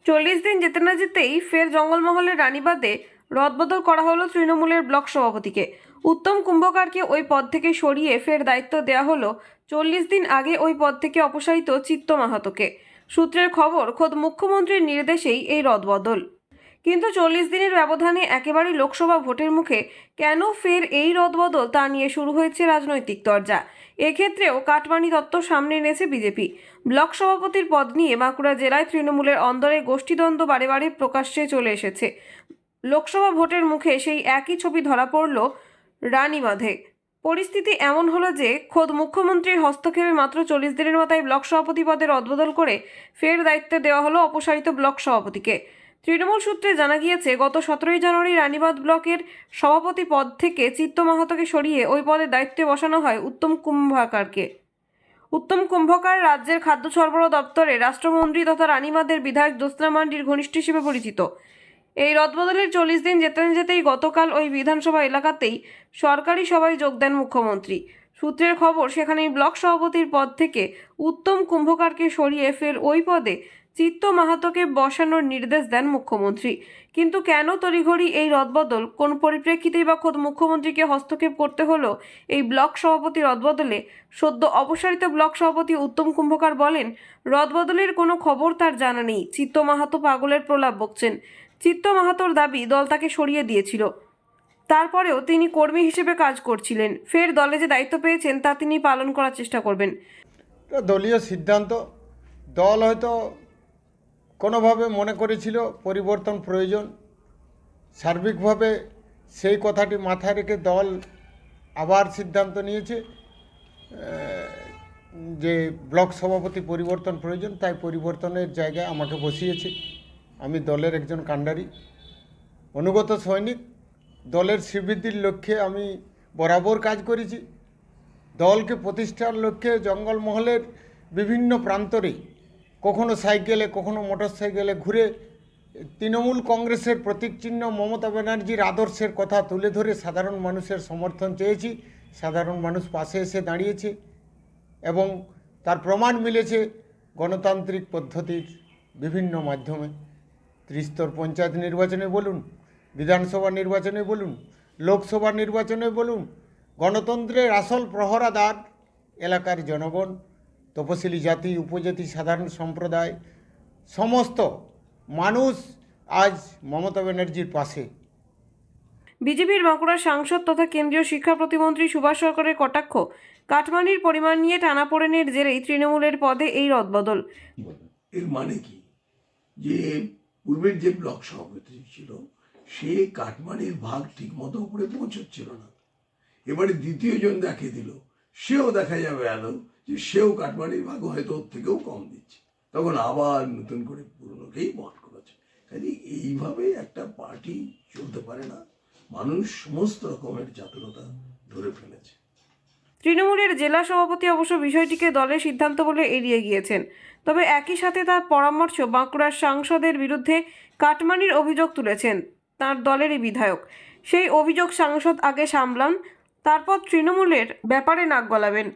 40 দিন যেতে না যেতেই ফের জঙ্গলমহলের রানীবাঁধে রদবদল করা হলো তৃণমূলের ব্লক সভাপতিকে। উত্তম কুম্ভকারকে ওই পদ থেকে সরিয়ে ফের দায়িত্ব দেওয়া হলো 40 দিন আগে ওই পদ থেকে অপসারিত চিত্ত মাহাতোকে। সূত্রের খবর, খোদ মুখ্যমন্ত্রীর নির্দেশেই এই রদবদল। কিন্তু 40 দিনের ব্যবধানে একেবারেই লোকসভা ভোটের মুখে কেন ফের এই রদবদল তা নিয়ে শুরু হয়েছে রাজনৈতিক তরজা। এক্ষেত্রেও কাটমানি তত্ত্ব সামনে এনেছে বিজেপি। ব্লক সভাপতির পদ নিয়ে বাঁকুড়া জেলায় তৃণমূলের অন্দরে গোষ্ঠীদ্বন্দ্ব বারে বারে প্রকাশ্যে চলে এসেছে। লোকসভা ভোটের মুখে সেই একই ছবি ধরা পড়ল রানীবাঁধে। পরিস্থিতি এমন হলো যে খোদ মুখ্যমন্ত্রীর হস্তক্ষেপে মাত্র 40 দিনের মাথায় ব্লক সভাপতি পদে রদবদল করে ফের দায়িত্ব দেওয়া হলো অপসারিত ব্লক সভাপতিকে। তৃণমূল সূত্রে জানা গিয়েছে, গত 17 জানুয়ারি রানীবাঁধ ব্লকের সভাপতি পদ থেকে চিত্ত মাহাতোকে সরিয়ে ওই পদের দায়িত্বে বসানো হয় উত্তম কুম্ভকারকে। উত্তম কুম্ভকার রাজ্যের খাদ্য সরবরাহ দপ্তরে রাষ্ট্রমন্ত্রী তথা রানীবাঁধের বিধায়ক জ্যোৎস্না মান্ডির ঘনিষ্ঠ হিসেবে পরিচিত। এই রদবদলের 40 দিন যেতে না যেতেই গতকাল ওই বিধানসভা এলাকাতেই সরকারি সভায় যোগ দেন মুখ্যমন্ত্রী। সূত্রের খবর, সেখানেই ব্লক সভাপতির পদ থেকে উত্তম কুম্ভকারকে সরিয়ে ফের ওই পদে চিত্ত মাহাতোকে বসানোর নির্দেশ দেন মুখ্যমন্ত্রী। কিন্তু কেন তড়িঘড়ি এই রদবদল, কোন পরিপ্রেক্ষিতেই বা খোদ মুখ্যমন্ত্রীকে হস্তক্ষেপ করতে হলো এই ব্লক সভাপতি রদবদলে? সদ্য অপসারিত ব্লক সভাপতি উত্তম কুম্ভকার বলেন, রদবদলের কোনো খবর তার জানা নেই। চিত্ত মাহাতো পাগলের প্রলাপ বকছেন। চিত্ত মাহাতোর দাবি, দল তাকে সরিয়ে দিয়েছিল, তারপরেও তিনি কর্মী হিসেবে কাজ করছিলেন। ফের দলে যে দায়িত্ব পেয়েছেন তা তিনি পালন করার চেষ্টা করবেন। দলীয় সিদ্ধান্ত। দল হয়তো কোনোভাবে মনে করেছিল পরিবর্তন প্রয়োজন। সার্বিকভাবে সেই কথাটি মাথায় রেখে দল আবার সিদ্ধান্ত নিয়েছে যে ব্লক সভাপতি পরিবর্তন প্রয়োজন, তাই পরিবর্তনের জায়গায় আমাকে বসিয়েছে। আমি দলের একজন কাণ্ডারি, অনুগত সৈনিক। দলের শ্রীবৃদ্ধির লক্ষ্যে আমি বরাবর কাজ করেছি। দলকে প্রতিষ্ঠার লক্ষ্যে জঙ্গলমহলের বিভিন্ন প্রান্তরে, কখনো সাইকেলে কখনো মোটর সাইকেলে ঘুরে তৃণমূল কংগ্রেসের প্রতীক চিহ্ন মমতা ব্যানার্জির আদর্শের কথা তুলে ধরে সাধারণ মানুষের সমর্থন চেয়েছি। সাধারণ মানুষ পাশে এসে দাঁড়িয়েছে এবং তার প্রমাণ মিলেছে গণতান্ত্রিক পদ্ধতির বিভিন্ন মাধ্যমে। ত্রিস্তর পঞ্চায়েত নির্বাচনে বলুন, বিধানসভা নির্বাচনে বলুন, লোকসভা নির্বাচনে বলুন, গণতন্ত্রের আসল প্রহরাদার এলাকার জনগণ, তপশিলি জাতি, উপজাতি, সাধারণ সম্প্রদায়, সমস্ত মানুষ আজ মমতা ব্যানার্জির পাশে। বিজেপির বাঁকুড়ার সাংসদ তথা কেন্দ্রীয় শিক্ষা প্রতিমন্ত্রী সুভাষ সরকারের কটাক্ষ, কাটমানির পরিমাণ নিয়ে টানাপোড়েনের জেরেই তৃণমূলের পদে এই রদবদল। এর মানে কি, যে পূর্বের যে ব্লক সভাপতি ছিল সে কাটমানির ভাগ ঠিক মতো উপরে পৌঁছচ্ছিল না। এবারে দ্বিতীয় জন দেখে দিল, সেও দেখা যাবে যে সেও কাটমানির ভাগ হয়তো ওর থেকেও কম দিচ্ছে, তখন আবার নতুন করে পুরনোকেই বহন করেছে। কাজে এইভাবে একটা পার্টি চলতে পারে না। মানুষ সমস্ত রকমের চাতুরতা ধরে ফেলেছে। তৃণমূলের জেলা সভাপতি অবশ্য বিষয়টিকে দলের সিদ্ধান্ত বলে এড়িয়ে গিয়েছেন। তবে একই সাথে তার পরামর্শ, বাঁকুড়ার সাংসদের বিরুদ্ধে কাটমানির অভিযোগ তুলেছেন তার দলেরই বিধায়ক। সেই অভিযোগ সাংসদ আগে সামলান, তারপর তৃণমূলের ব্যাপারে নাক গলাবেন।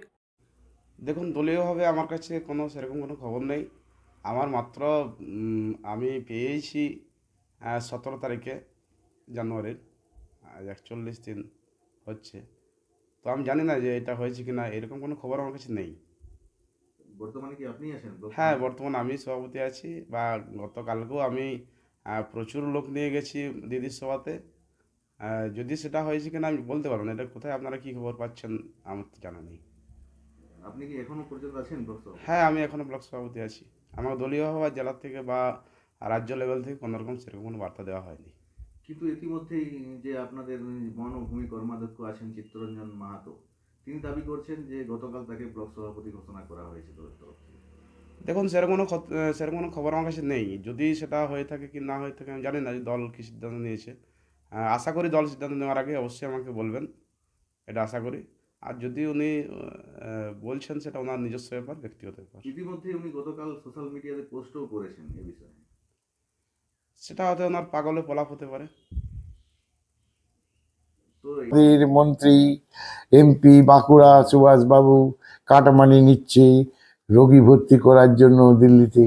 দেখুন, দলীয়ভাবে আমার কাছে সেরকম কোনো খবর নেই। আমার মাত্র আমি পেয়েছি 17 তারিখে জানুয়ারির, আজ 41 দিন হচ্ছে। তো আমি জানি না যে এটা হয়েছে কি না, এরকম কোনো খবর আমার কাছে নেই। বর্তমানে কি আপনি আছেন? হ্যাঁ, বর্তমানে আমি সভাপতি আছি, বা গতকালকেও আমি প্রচুর লোক নিয়ে গেছি দিদির সভাতে। যদি সেটা হয়েছে কিনা আমি বলতে পারবো না। এটা কোথায় আপনারা কী খবর পাচ্ছেন আমার তো জানা নেই। আপনি কি এখনো পর্যন্ত আছেন ব্লক সভাপতি? হ্যাঁ, আমি এখনও ব্লক সভাপতি আছি। আমার দলীয়ভাবে জেলা থেকে বা রাজ্য লেভেল থেকে কোনোরকম সেরকম কোনো বার্তা দেওয়া হয়নি। কিন্তু ইতিমধ্যেই যে আপনাদের বন ও ভূমি কর্মাধ্যক্ষ আছেন চিত্তরঞ্জন মাহাতো, তিনি দাবি করছেন যে গতকাল তাকে ব্লক সভাপতি ঘোষণা করা হয়েছে দলের তরফ থেকে। দেখুন, সেরকম কোনো খবর আমার কাছে নেই। যদি সেটা হয়ে থাকে কি না হয়ে থাকে আমি জানি না যে দল কী সিদ্ধান্ত নিয়েছে। আশা করি দল সিদ্ধান্ত নেওয়ার আগে অবশ্যই আমাকে বলবেন, এটা আশা করি। আর যদি উনি বলছেন, সেটা ওনার নিজস্ব ব্যাপার, ব্যক্তিগত ব্যাপার। ইতিমধ্যে উনি গতকাল সোশ্যাল মিডিয়াতে পোস্টও করেছেন এ বিষয়ে। সেটা হয়তো ওনার পাগলে প্রলাপ হতে পারে। তো মন্ত্রী এমপি বাঁকুড়া সুভাষবাবু কাটমানি নিচ্ছে রোগী ভর্তি করার জন্য দিল্লিতে।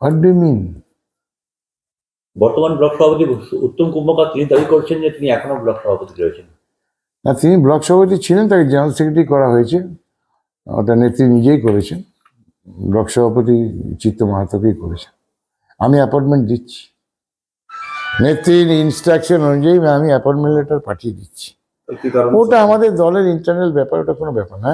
What do mean? বর্তমান ব্লক সভাপতি উত্তম কুম্ভকার তিনি দাবি করছেন যে তিনি এখনো ব্লক সভাপতি রয়েছেন। না, তিনি ব্লক সভাপতি ছিলেন, তাকে জেনারেল সেক্রেটারি করা হয়েছে, ওটা নেত্রী নিজেই করেছেন। ব্লক সভাপতি চিত্ত মাহাতোকেই করেছেন। আমি অ্যাপয়েন্টমেন্ট দিচ্ছি, নেত্রীর ইনস্ট্রাকশন অনুযায়ী আমি অ্যাপয়েন্টমেন্ট লেটার পাঠিয়ে দিচ্ছি। ওটা আমাদের দলের ইন্টারনাল ব্যাপার, ওটা কোনো ব্যাপার না।